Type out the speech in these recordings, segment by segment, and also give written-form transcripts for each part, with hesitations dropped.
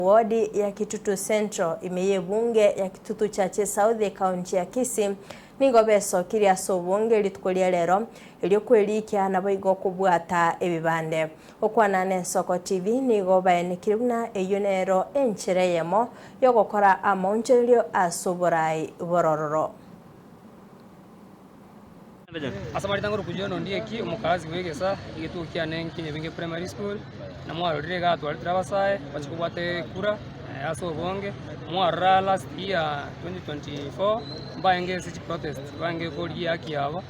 wodi ya Kitutu Central imeye bunge ya Kitutu Chache South kaunti ya Kisii ningo beso kiria sobunge litukulia lero iliokwelikia na boigo kubwata ebibande okwanane Soko TV nigo baenikiruna eyonero enchereyemo yogokora amonjelio asuburai borororo Asamari tangoro kujono ndiye ki umukazi wegesa igetukia nenkinye binge primary school na mwaro direga atwalira basaye bachikubwate kura aso bonge mwara last year 2024 mbaenge sichi protest bange kodi yaki yabo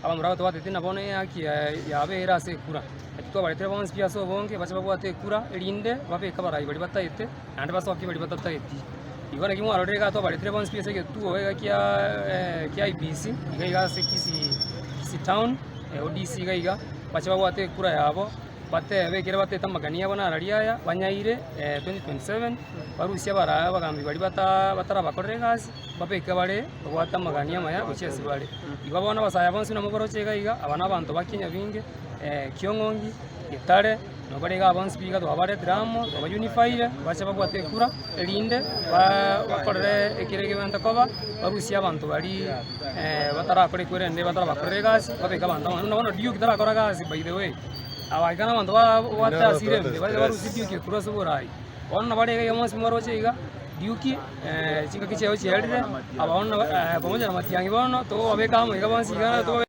abamura batwate tina bone yaki yabe irase kura atiko baletera bonse pia so bonge bachibwate kura elinde babeka barayi bali bataite ande basoki bali batataiti ibona kimwaro direga to baletera bonse pia sege tuo wega kia IBC igaiga Kisii town ODC gaiga bachibwate kura yabo bate bekera bateta magania bona arariya banyaire 2027 barusia baraya bagambi bali batara bakorere gasi babeka bare bagwata magania maya buchesi bale ibabona basaya bonse na mugoroche gaiga abana abantu bakinya binge Kiongongi Gitare no barega bonse biga to abare dramo to unify bacha bagwate kura elinde bakorere ekirege banta koba barusia abantu bali batara kore kore ende batara bakorere gasi babeka abantu no diu kitara kora gasi by the way abagana bantu wata sirembe bale barusidio ke kuraso borai onna barega yamos moroche iga diuki chinga kicheo chelire abona pamoja na matiangi bono to abeka mo iga bonsi igana to